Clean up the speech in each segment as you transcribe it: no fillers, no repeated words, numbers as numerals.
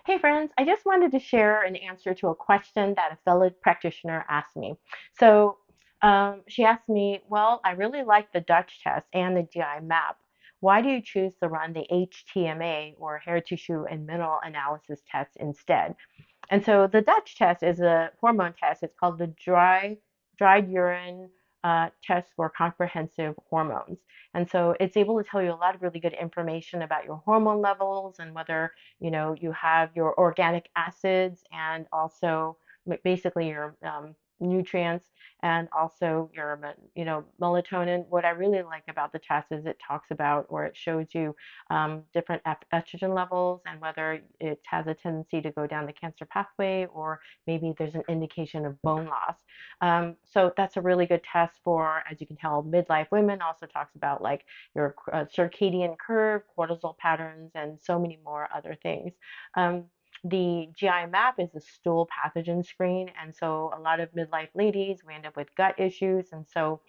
Hey friends, I just wanted to share an answer to a question that a fellow practitioner asked me. So she asked me, well, I really like the Dutch test and the GI map. Why do you choose to run the HTMA or hair tissue and mineral analysis test instead? And so the Dutch test is a hormone test. It's called the dried urine test for comprehensive hormones. And so it's able to tell you a lot of really good information about your hormone levels and whether, you have your organic acids and also basically your nutrients and also your, melatonin. What I really like about the test is it talks about or it shows you different estrogen levels and whether it has a tendency to go down the cancer pathway or maybe there's an indication of bone loss. So that's a really good test for, as you can tell, midlife women. Also talks about like your circadian curve, cortisol patterns, and so many more other things. Um, the GI map is a stool pathogen screen, and so a lot of midlife ladies we end up with gut issues, and so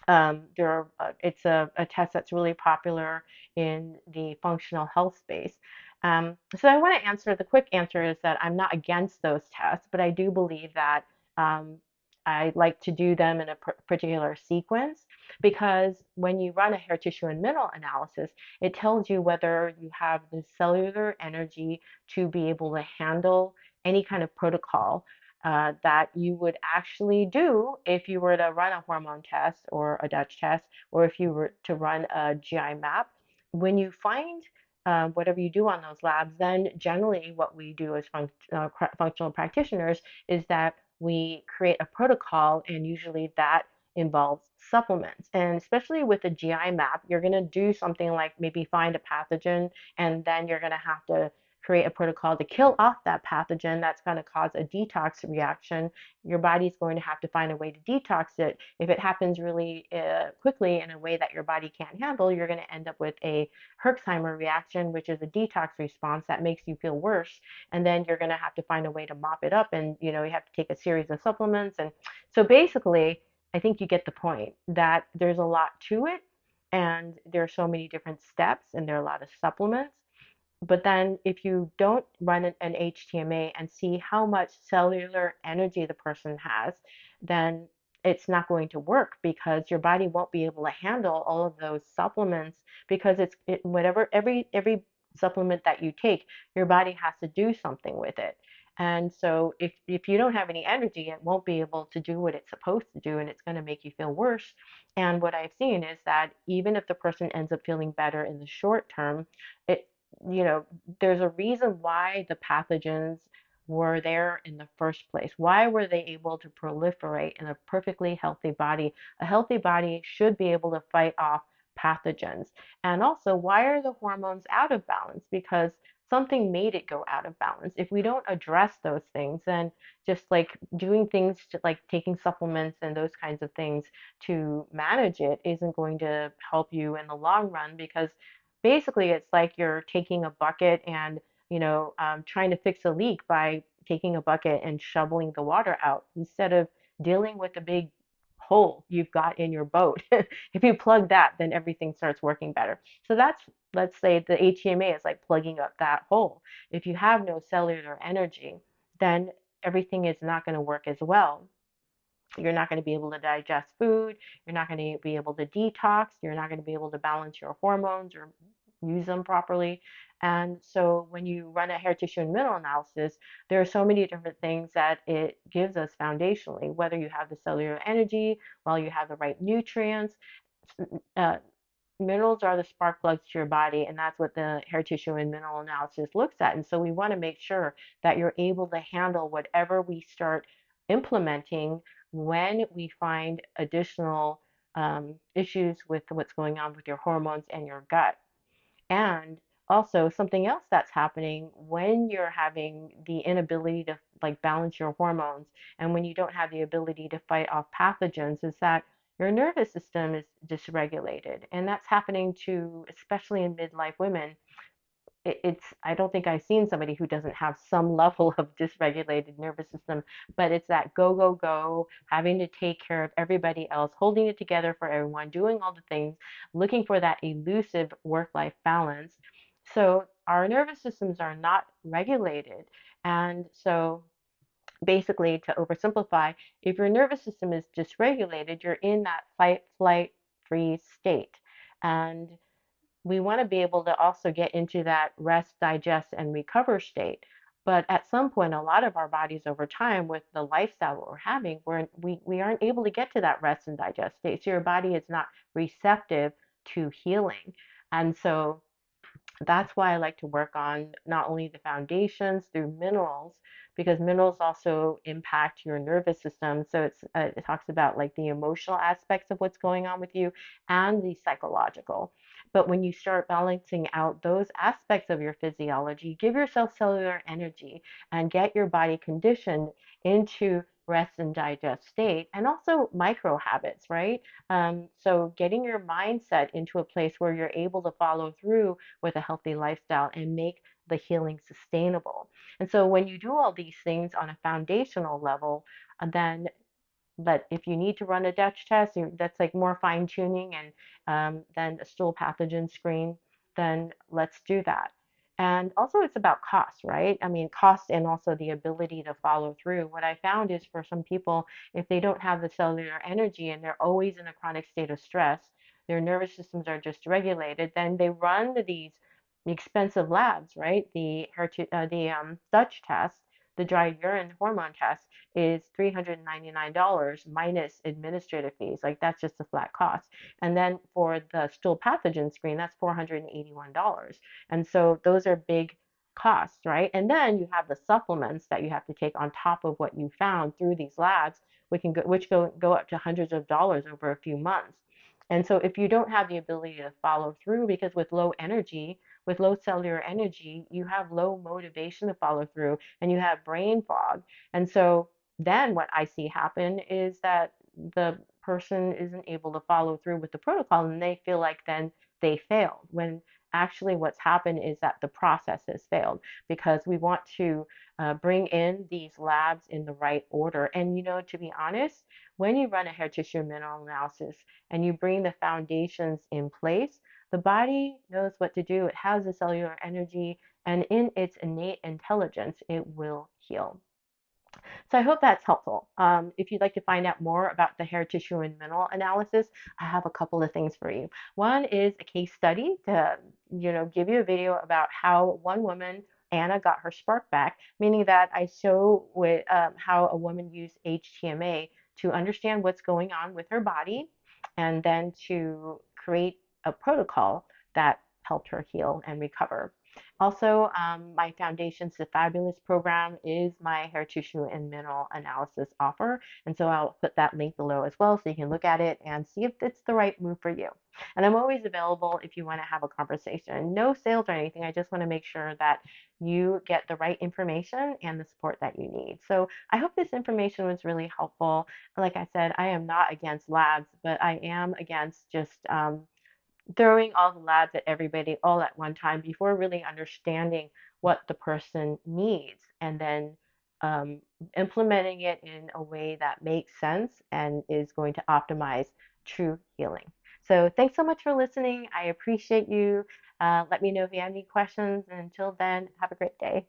it's a test that's really popular in the functional health space. So I want to answer, the quick answer is that I'm not against those tests, but I do believe that um, I like to do them in a particular sequence because when you run a hair tissue and mineral analysis, it tells you whether you have the cellular energy to be able to handle any kind of protocol that you would actually do if you were to run a hormone test or a Dutch test, or if you were to run a GI map. When you find whatever you do on those labs, then generally what we do as functional practitioners is that we create a protocol, and usually that involves supplements. And especially with a GI map, you're going to do something like maybe find a pathogen, and then you're going to have to create a protocol to kill off that pathogen that's going to cause a detox reaction. Your body's going to have to find a way to detox it. If it happens really quickly in a way that your body can't handle, you're going to end up with a Herxheimer reaction, which is a detox response that makes you feel worse. And then you're going to have to find a way to mop it up. And, you have to take a series of supplements. And so basically, I think you get the point that there's a lot to it. And there are so many different steps, and there are a lot of supplements. But then if you don't run an HTMA and see how much cellular energy the person has, then it's not going to work because your body won't be able to handle all of those supplements because whatever every supplement that you take, your body has to do something with it. And so if you don't have any energy, it won't be able to do what it's supposed to do and it's going to make you feel worse. And what I've seen is that even if the person ends up feeling better in the short term, it you know, there's a reason why the pathogens were there in the first place. Why were they able to proliferate in a perfectly healthy body? A healthy body should be able to fight off pathogens. And also, why are the hormones out of balance? Because something made it go out of balance. If we don't address those things, then just like doing things to like taking supplements and those kinds of things to manage it isn't going to help you in the long run because basically it's like you're taking a bucket and trying to fix a leak by taking a bucket and shoveling the water out instead of dealing with the big hole you've got in your boat. If you plug that, then everything starts working better. So that's, let's say the HTMA is like plugging up that hole. If you have no cellular energy, then everything is not going to work as well. You're not going to be able to digest food. You're not going to be able to detox. You're not going to be able to balance your hormones or use them properly. And so when you run a hair tissue and mineral analysis, there are so many different things that it gives us foundationally, whether you have the cellular energy, while you have the right nutrients. Uh, Minerals are the spark plugs to your body, and that's what the hair tissue and mineral analysis looks at. And so we want to make sure that you're able to handle whatever we start implementing when we find additional issues with what's going on with your hormones and your gut. And also something else that's happening when you're having the inability to like balance your hormones and when you don't have the ability to fight off pathogens is that your nervous system is dysregulated. And that's happening to, especially in midlife women. I don't think I've seen somebody who doesn't have some level of dysregulated nervous system, but it's that go, go, go, having to take care of everybody else, holding it together for everyone, doing all the things, looking for that elusive work-life balance. So our nervous systems are not regulated. And so basically, to oversimplify, if your nervous system is dysregulated, you're in that fight, flight, freeze state. And we want to be able to also get into that rest, digest, and recover state. But at some point, a lot of our bodies over time, with the lifestyle that we're having, we aren't able to get to that rest and digest state. So your body is not receptive to healing. And so that's why I like to work on not only the foundations through minerals, because minerals also impact your nervous system. So it talks about like the emotional aspects of what's going on with you and the psychological. But when you start balancing out those aspects of your physiology, give yourself cellular energy and get your body conditioned into rest and digest state, and also micro habits, right? So getting your mindset into a place where you're able to follow through with a healthy lifestyle and make the healing sustainable. And so when you do all these things on a foundational level, then but if you need to run a Dutch test, that's like more fine tuning and then a stool pathogen screen, then let's do that. And also, it's about cost, right? I mean, cost and also the ability to follow through. What I found is for some people, if they don't have the cellular energy and they're always in a chronic state of stress, their nervous systems are just regulated, then they run these expensive labs, right? The Dutch test, the dry urine hormone test is $399 minus administrative fees. Like that's just a flat cost. And then for the stool pathogen screen, that's $481. And so those are big costs, right? And then you have the supplements that you have to take on top of what you found through these labs, which go up to hundreds of dollars over a few months. And so if you don't have the ability to follow through, because with low energy, with low cellular energy, you have low motivation to follow through and you have brain fog. And so then what I see happen is that the person isn't able to follow through with the protocol and they feel like then they failed, when actually what's happened is that the process has failed, because we want to bring in these labs in the right order. And to be honest, when you run a hair tissue mineral analysis and you bring the foundations in place, the body knows what to do. It has the cellular energy, and in its innate intelligence, it will heal. So I hope that's helpful. If you'd like to find out more about the hair tissue and mineral analysis, I have a couple of things for you. One is a case study to, give you a video about how one woman, Anna, got her spark back, meaning that I show how a woman used HTMA to understand what's going on with her body and then to create a protocol that helped her heal and recover. Also, my Foundations to Fabulous program is my hair tissue and mineral analysis offer. And so I'll put that link below as well so you can look at it and see if it's the right move for you. And I'm always available if you want to have a conversation. No sales or anything. I just want to make sure that you get the right information and the support that you need. So I hope this information was really helpful. Like I said, I am not against labs, but I am against just throwing all the labs at everybody all at one time before really understanding what the person needs, and then um, implementing it in a way that makes sense and is going to optimize true healing. So thanks so much for listening. I appreciate you. Let me know if you have any questions. And until then, have a great day.